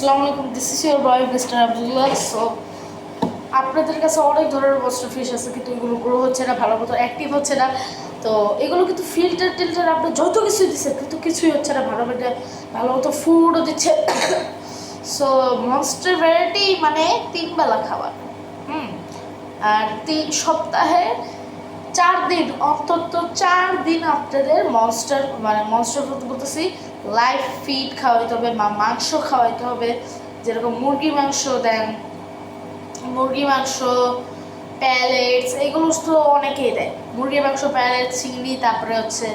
আসসালামু আলাইকুম, this is your boy mister Abdullah. So আপনাদের কাছে অনেক ধরনের মনস্টার ফিশ আছে, কিন্তু এগুলো গ্রো হচ্ছে না, ভালো মতো অ্যাক্টিভ হচ্ছে না। তো এগুলো কিন্তু ফিল্টার টিল্টার আপনি যত কিছুই দিচ্ছে, কিন্তু কিছুই হচ্ছে না ভালো মতো ফুডও দিচ্ছে। সো মনস্টার ভ্যারাইটি মানে 3 বেলা খাবার। আর 3 সপ্তাহে 4 দিন, অন্তত 4 দিন আপনাদের মনস্টার বলতেছি লাইভ ফিড খাওয়াইতে হবে বা মাংস খাওয়াইতে হবে। যেরকম মুরগি মাংস দেন, মুরগি মাংস প্যালেটস, এগুলো তো অনেকেই দেয়। মুরগি মাংস, প্যালেট, চিংড়ি, তারপরে হচ্ছে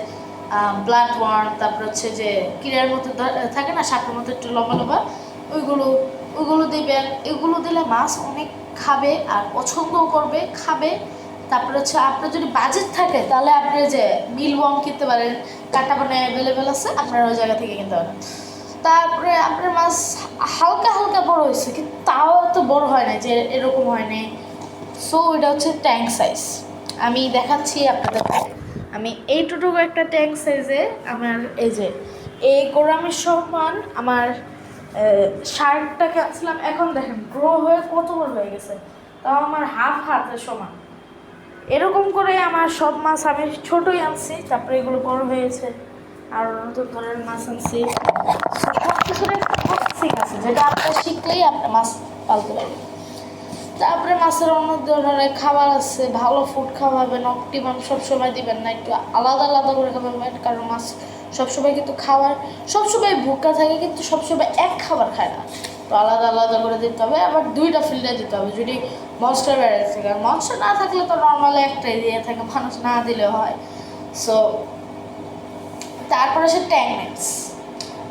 ব্লাড ওয়ার্ম, তারপরে হচ্ছে যে কিরার মতো থাকে না, সাপের মতো একটু লম্বা লম্বা, ওইগুলো ওইগুলো দিবেন। এগুলো দিলে মাছ অনেক খাবে আর পছন্দও করবে, খাবে। তারপরে হচ্ছে আপনার যদি বাজেট থাকে তাহলে আপনি যে মিল ওয়ার্ম কিনতে পারেন, কাটা মানে অ্যাভেলেবেল আছে, আপনারা ওই জায়গা থেকে কিনতে পারেন। তারপরে আপনার মাছ হালকা হালকা বড় হয়েছে, কিন্তু তাও এত বড় হয় না যে এরকম হয় নাই। সো এটা হচ্ছে ট্যাঙ্ক সাইজ। আমি দেখাচ্ছি আপনাদের। আমি এইটুকু একটা ট্যাঙ্ক সাইজে আমার এই গোড়ামের সমান আমার শার্টটাকে আনছিলাম। এখন দেখেন গ্রো হয়ে কত বড় হয়ে গেছে, তাও আমার হাতের সমান। এরকম করে আমার সব মাছ আমি ছোটই আনছি, তারপরে এগুলো বড় হয়েছে, আর নতুন ধরনের মাছ আনছি। সব কিছুর একটা প্রসেসিং আছে, যেটা আপনার শিখলেই আপনার মাছ পালতে পারবেন। তারপরে মাছের অন্য ধরনের খাবার আছে, ভালো ফুড খাওয়াবেন। অপটিমাম সবসময় দিবেন না, একটু আলাদা আলাদা করে খাওয়াবেন, কারণ মাছ সবসময় কিন্তু সবসময় ভুক্কা থাকে, কিন্তু সবসময় এক খাবার খায় না। তো আলাদা আলাদা করে দিতে হবে, আবার 2টা ফিল্টার দিতে হবে যদি মনস্টার ভ্যারাইটি থাকে। আর মনস্টার না থাকলে তো নর্মালি একটাই দিয়ে থাকে, মানুষ না দিলে হয়। সো তারপরে সে ট্যাংমেটস,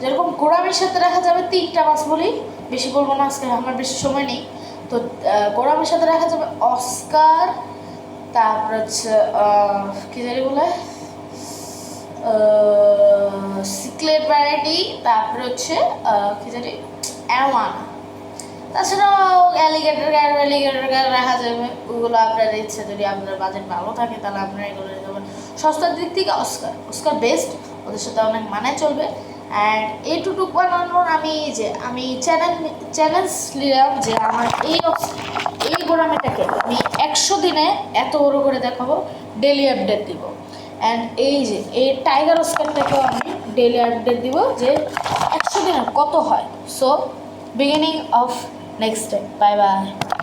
যেরকম গোড়ামির সাথে রাখা যাবে 3টা মাছ বলি, বেশি বলবো না আজকে, আমার বেশি সময় নেই। তো গোড়ামির সাথে রাখা যাবে অস্কার, তারপর হচ্ছে কী জানি বলে সিক্লেট ভ্যারাইটি, তারপরে হচ্ছে কী জানি অ্যাওয়ান। তাছাড়াও অ্যালিগেটর রাখা যাবে। ওগুলো আপনার ইচ্ছে, যদি আপনার বাজেট ভালো থাকে তাহলে আপনারা এগুলো নিতে পারেন। সস্তার দিক থেকে অস্কার বেস্ট, ওদের সাথে অনেক মানে চলবে। অ্যান্ড এইটুকু বানানোর আমি চ্যালেঞ্জ নিলাম যে আমার এই গোড়ামিটাকে আমি 100 দিনে এত বড় করে দেখাবো, ডেলি আপডেট দিব। অ্যান্ড এই টাইগার অস্কারটাকেও আমি ডেলি আপডেট দিব যে 100 দিনে কত হয়। So beginning of next day. Bye bye.